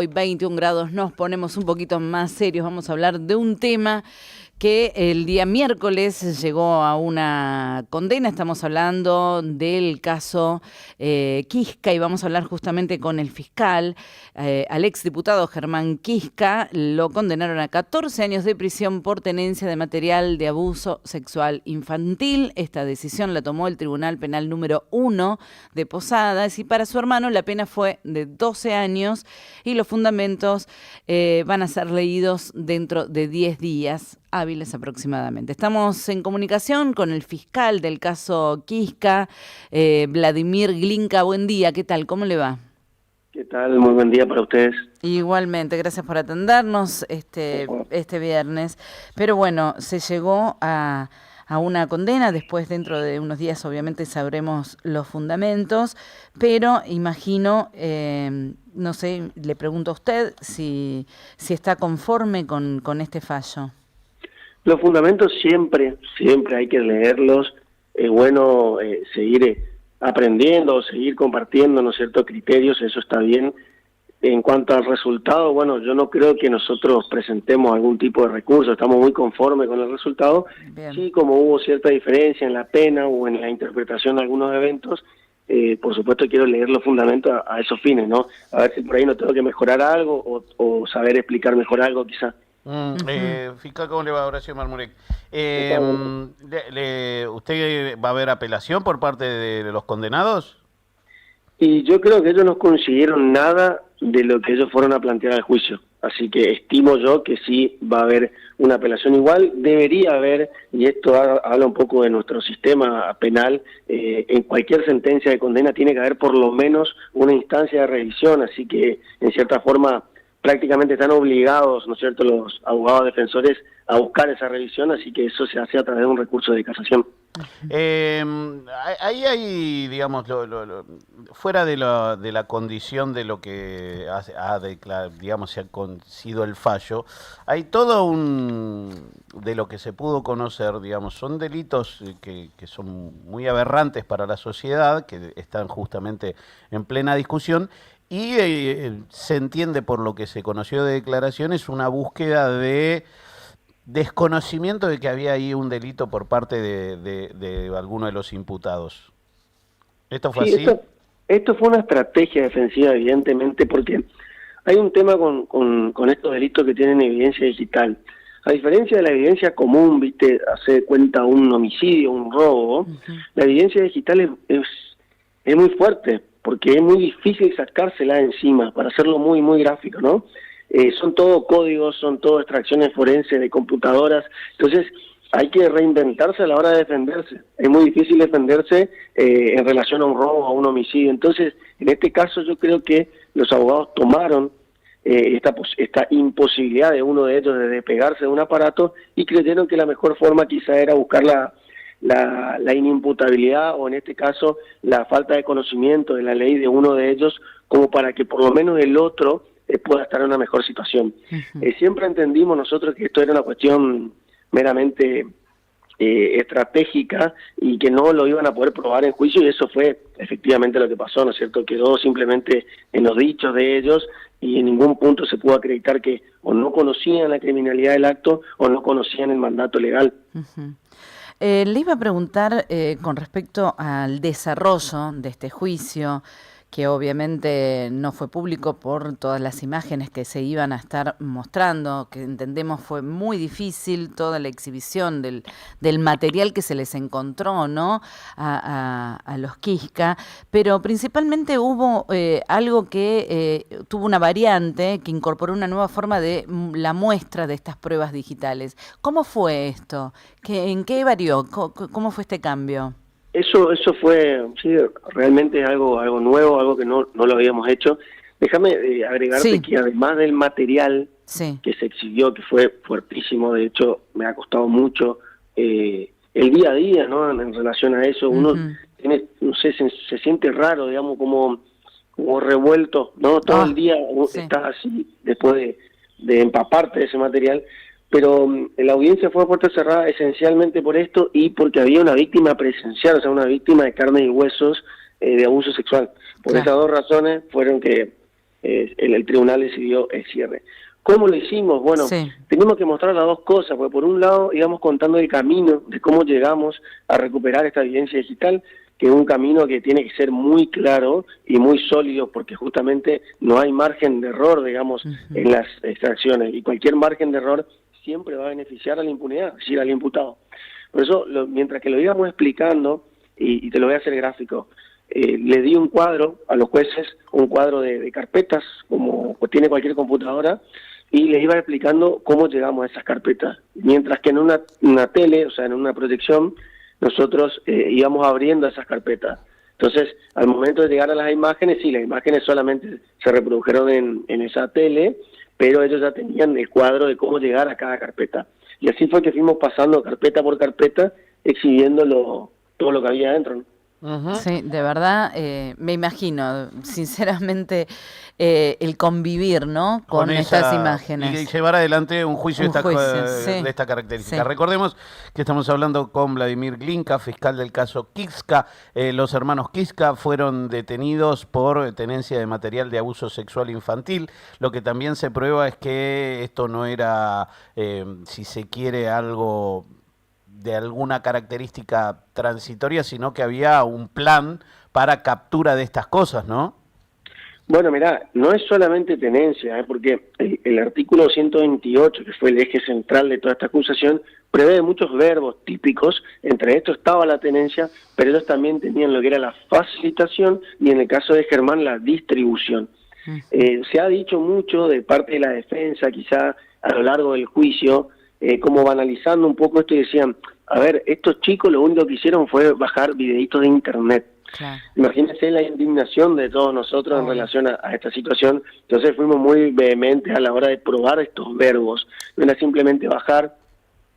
Hoy 21 grados, nos ponemos un poquito más serios, vamos a hablar de un tema que el día miércoles llegó a una condena. Estamos hablando del caso Quisca y vamos a hablar justamente con el fiscal, al exdiputado Germán Quisca. Lo condenaron a 14 años de prisión por tenencia de material de abuso sexual infantil. Esta decisión la tomó el Tribunal Penal número 1 de Posadas y para su hermano la pena fue de 12 años y los fundamentos van a ser leídos dentro de 10 días hábiles aproximadamente. Estamos en comunicación con el fiscal del caso Quisca, Vladimir Glinka. Buen día, ¿qué tal? ¿Cómo le va? ¿Qué tal? Muy buen día para ustedes. Igualmente, gracias por atendernos este viernes. Pero bueno, se llegó a una condena, después dentro de unos días obviamente sabremos los fundamentos, pero imagino, no sé, le pregunto a usted si está conforme con este fallo. Los fundamentos siempre hay que leerlos. Es bueno seguir aprendiendo, seguir compartiendo, ¿no es cierto?, criterios, eso está bien. En cuanto al resultado, bueno, yo no creo que nosotros presentemos algún tipo de recurso, estamos muy conformes con el resultado. Bien. Sí, como hubo cierta diferencia en la pena o en la interpretación de algunos eventos, por supuesto quiero leer los fundamentos a esos fines, ¿no? A ver si por ahí no tengo que mejorar algo o saber explicar mejor algo quizá. Fiscal, ¿cómo le va? Horacio Marmurek. ¿Usted va a ver apelación por parte de los condenados? Y yo creo que ellos no consiguieron nada de lo que ellos fueron a plantear al juicio. Así que estimo yo que sí va a haber una apelación igual. Debería haber, y esto habla un poco de nuestro sistema penal, en cualquier sentencia de condena tiene que haber por lo menos una instancia de revisión. Así que, en cierta forma, prácticamente están obligados, ¿no es cierto?, los abogados defensores a buscar esa revisión, así que eso se hace a través de un recurso de casación. Ahí hay, digamos, fuera de la condición de lo que digamos, se ha sido el fallo, hay todo de lo que se pudo conocer, digamos, son delitos que son muy aberrantes para la sociedad, que están justamente en plena discusión, y se entiende por lo que se conoció de declaraciones una búsqueda de desconocimiento de que había ahí un delito por parte de alguno de los imputados. ¿Esto fue así? Esto fue una estrategia defensiva, evidentemente, porque hay un tema con estos delitos que tienen evidencia digital. A diferencia de la evidencia común, viste, hace cuenta un homicidio, un robo, la evidencia digital es muy fuerte, porque es muy difícil sacársela encima, para hacerlo muy, muy gráfico, ¿no? Son todo códigos, son todo extracciones forenses de computadoras, entonces hay que reinventarse a la hora de defenderse. Es muy difícil defenderse en relación a un robo o a un homicidio. Entonces, en este caso yo creo que los abogados tomaron esta imposibilidad de uno de ellos de despegarse de un aparato y creyeron que la mejor forma quizá era buscar la inimputabilidad o en este caso la falta de conocimiento de la ley de uno de ellos como para que por lo menos el otro pueda estar en una mejor situación. Siempre entendimos nosotros que esto era una cuestión meramente estratégica y que no lo iban a poder probar en juicio y eso fue efectivamente lo que pasó, ¿no es cierto? Quedó simplemente en los dichos de ellos y en ningún punto se pudo acreditar que o no conocían la criminalidad del acto o no conocían el mandato legal. Le iba a preguntar con respecto al desarrollo de este juicio, que obviamente no fue público por todas las imágenes que se iban a estar mostrando, que entendemos fue muy difícil toda la exhibición del material que se les encontró, ¿no?, a los Quisca, pero principalmente hubo algo que tuvo una variante, que incorporó una nueva forma de la muestra de estas pruebas digitales. ¿Cómo fue esto? ¿En qué varió? ¿Cómo fue este cambio? Eso fue, sí, realmente algo nuevo, algo que no lo habíamos hecho. Déjame agregarte que además del material que se exhibió, que fue fuertísimo, de hecho me ha costado mucho el día a día, ¿no?, en relación a eso, uno tiene, no sé, se siente raro, digamos, como revuelto, ¿no? Todo el día estás así, después de empaparte de ese material. Pero la audiencia fue a puerta cerrada esencialmente por esto y porque había una víctima presencial, o sea, una víctima de carne y huesos de abuso sexual. Por esas dos razones fueron que el tribunal decidió el cierre. ¿Cómo lo hicimos? Bueno, Sí. tenemos que mostrar las dos cosas, porque por un lado íbamos contando el camino de cómo llegamos a recuperar esta evidencia digital, que es un camino que tiene que ser muy claro y muy sólido, porque justamente no hay margen de error, digamos, en las extracciones, y cualquier margen de error siempre va a beneficiar a la impunidad, es decir, al imputado. Por eso, mientras que lo íbamos explicando, y te lo voy a hacer gráfico, le di un cuadro a los jueces, un cuadro de carpetas, como tiene cualquier computadora, y les iba explicando cómo llegamos a esas carpetas. Mientras que en una tele, o sea, en una proyección, nosotros íbamos abriendo esas carpetas. Entonces, al momento de llegar a las imágenes, sí, las imágenes solamente se reprodujeron en esa tele, pero ellos ya tenían el cuadro de cómo llegar a cada carpeta. Y así fue que fuimos pasando carpeta por carpeta, exhibiendo todo lo que había adentro, ¿no? Sí, de verdad, me imagino, sinceramente, el convivir, ¿no? Con estas imágenes. Y llevar adelante un juicio, sí, de esta característica. sí. Recordemos que estamos hablando con Vladimir Glinka, fiscal del caso Kiska. Los hermanos Kiska fueron detenidos por tenencia de material de abuso sexual infantil. Lo que también se prueba es que esto no era, si se quiere, algo de alguna característica transitoria, sino que había un plan para captura de estas cosas, ¿no? Bueno, mirá, no es solamente tenencia, porque el artículo 128, que fue el eje central de toda esta acusación, prevé muchos verbos típicos, entre estos estaba la tenencia, pero ellos también tenían lo que era la facilitación y en el caso de Germán la distribución. Se ha dicho mucho de parte de la defensa, quizá a lo largo del juicio, como banalizando un poco esto y decían, a ver, estos chicos lo único que hicieron fue bajar videitos de internet. Claro. Imagínense la indignación de todos nosotros en relación a esta situación. Entonces fuimos muy vehementes a la hora de probar estos verbos. No era simplemente bajar,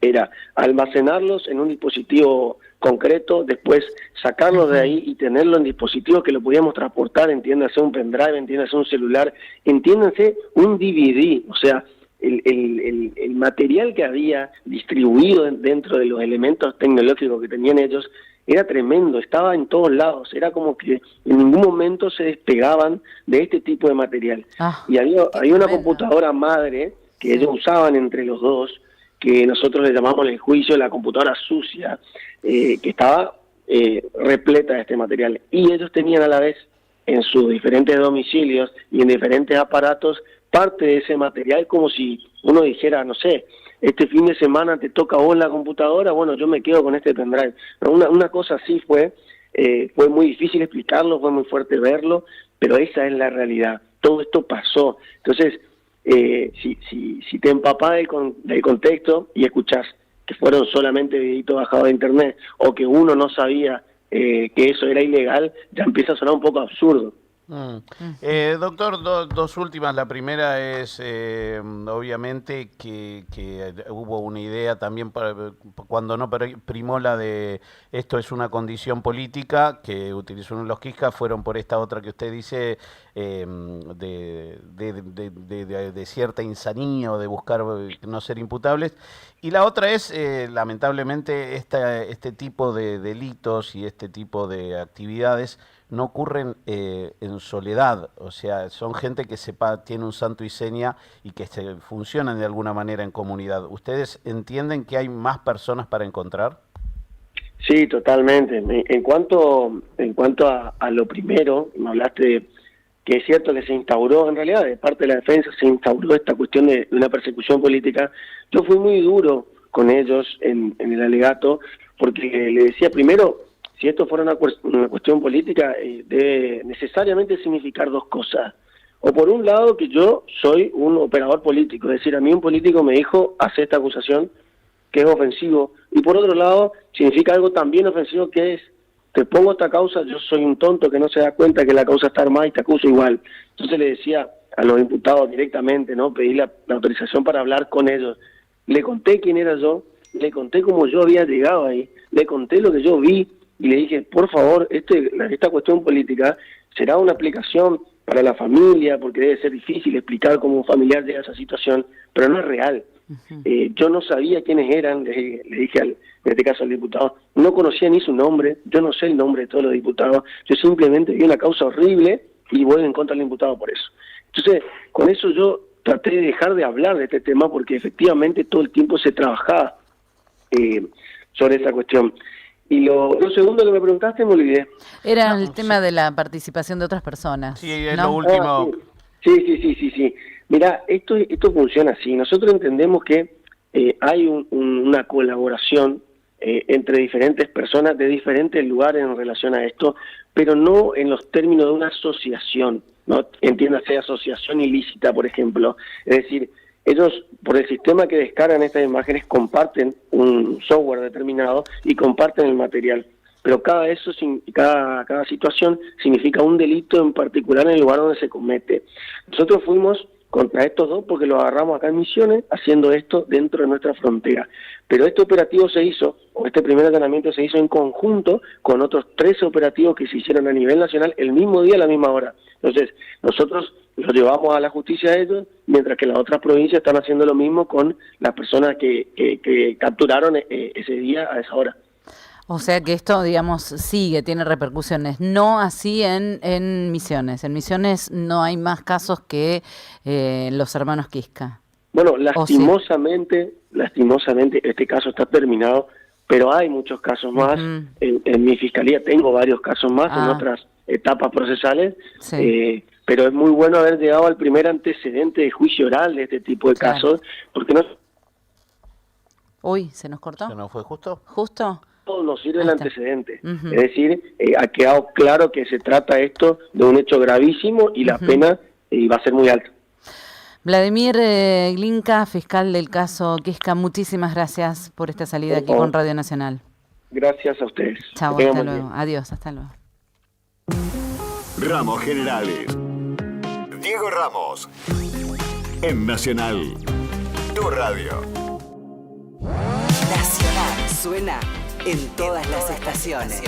era almacenarlos en un dispositivo concreto, después sacarlos de ahí y tenerlo en dispositivos que lo podíamos transportar, entiéndase un pendrive, entiéndase un celular, entiéndase un DVD, o sea, el material que había distribuido dentro de los elementos tecnológicos que tenían ellos era tremendo, estaba en todos lados, era como que en ningún momento se despegaban de este tipo de material. Y había una computadora madre que ellos usaban entre los dos, que nosotros le llamamos en el juicio la computadora sucia, que estaba repleta de este material. Y ellos tenían a la vez en sus diferentes domicilios y en diferentes aparatos parte de ese material, como si uno dijera, no sé, este fin de semana te toca a vos la computadora, bueno, yo me quedo con este pendrive. Una cosa así fue muy difícil explicarlo, fue muy fuerte verlo, pero esa es la realidad. Todo esto pasó. Entonces, si te empapás del contexto y escuchás que fueron solamente videitos bajados de internet o que uno no sabía que eso era ilegal, ya empieza a sonar un poco absurdo. Doctor, dos últimas. La primera es, obviamente, que hubo una idea también cuando no primó la de esto es una condición política, que utilizó los Kiska, fueron por esta otra que usted dice, de cierta insanía o de buscar no ser imputables. Y la otra es, lamentablemente, este tipo de delitos y este tipo de actividades no ocurren en soledad, o sea, son gente que tiene un santo y seña y que funcionan de alguna manera en comunidad. ¿Ustedes entienden que hay más personas para encontrar? Sí, totalmente. En cuanto a lo primero, me hablaste de que es cierto que se instauró, en realidad de parte de la defensa se instauró esta cuestión de una persecución política. Yo fui muy duro con ellos en el alegato, porque le decía primero, si esto fuera una cuestión política, debe necesariamente significar dos cosas. O por un lado, que yo soy un operador político, es decir, a mí un político me dijo, hace esta acusación, que es ofensivo. Y por otro lado, significa algo también ofensivo, que es, te pongo esta causa, yo soy un tonto que no se da cuenta que la causa está armada y te acuso igual. Entonces le decía a los imputados directamente, ¿no? Pedí la autorización para hablar con ellos. Le conté quién era yo, le conté cómo yo había llegado ahí, le conté lo que yo vi, y le dije, por favor, esta cuestión política será una aplicación para la familia, porque debe ser difícil explicar cómo un familiar llega a esa situación, pero no es real. Yo no sabía quiénes eran, le dije en este caso al diputado, no conocía ni su nombre, yo no sé el nombre de todos los diputados, yo simplemente vi una causa horrible y voy en contra del imputado por eso. Entonces, con eso yo traté de dejar de hablar de este tema porque efectivamente todo el tiempo se trabajaba sobre esa cuestión. Y lo segundo que me preguntaste me olvidé. Era el tema de la participación de otras personas. Sí, es ¿no? lo último. Sí. Mirá, esto funciona así. Nosotros entendemos que hay una colaboración entre diferentes personas de diferentes lugares en relación a esto, pero no en los términos de una asociación, ¿no? Entiéndase, asociación ilícita, por ejemplo. Es decir, ellos, por el sistema que descargan estas imágenes, comparten un software determinado y comparten el material. Pero cada situación significa un delito en particular en el lugar donde se comete. Nosotros fuimos contra estos dos porque los agarramos acá en Misiones haciendo esto dentro de nuestra frontera. Pero este operativo este primer allanamiento se hizo en conjunto con otros 13 operativos que se hicieron a nivel nacional el mismo día a la misma hora. Entonces, nosotros los llevamos a la justicia a ellos, mientras que las otras provincias están haciendo lo mismo con las personas que capturaron ese día a esa hora. O sea que esto, digamos, tiene repercusiones. No así en Misiones. En Misiones no hay más casos que los hermanos Quisca. Bueno, lastimosamente este caso está terminado, pero hay muchos casos más. Uh-huh. En mi fiscalía tengo varios casos más en otras etapas procesales, pero es muy bueno haber llegado al primer antecedente de juicio oral de este tipo de casos, porque no... Uy, ¿se nos cortó? ¿Se nos fue justo? ¿Justo? Nos sirve el antecedente. Uh-huh. Es decir, ha quedado claro que se trata esto de un hecho gravísimo y la pena va a ser muy alta. Vladimir Glinka, fiscal del caso Quisca, muchísimas gracias por esta salida aquí con Radio Nacional. Gracias a ustedes. Chao, hasta luego. Adiós, hasta luego. Ramos Generales. Diego Ramos. En Nacional. Tu radio. Nacional suena en todas las estaciones.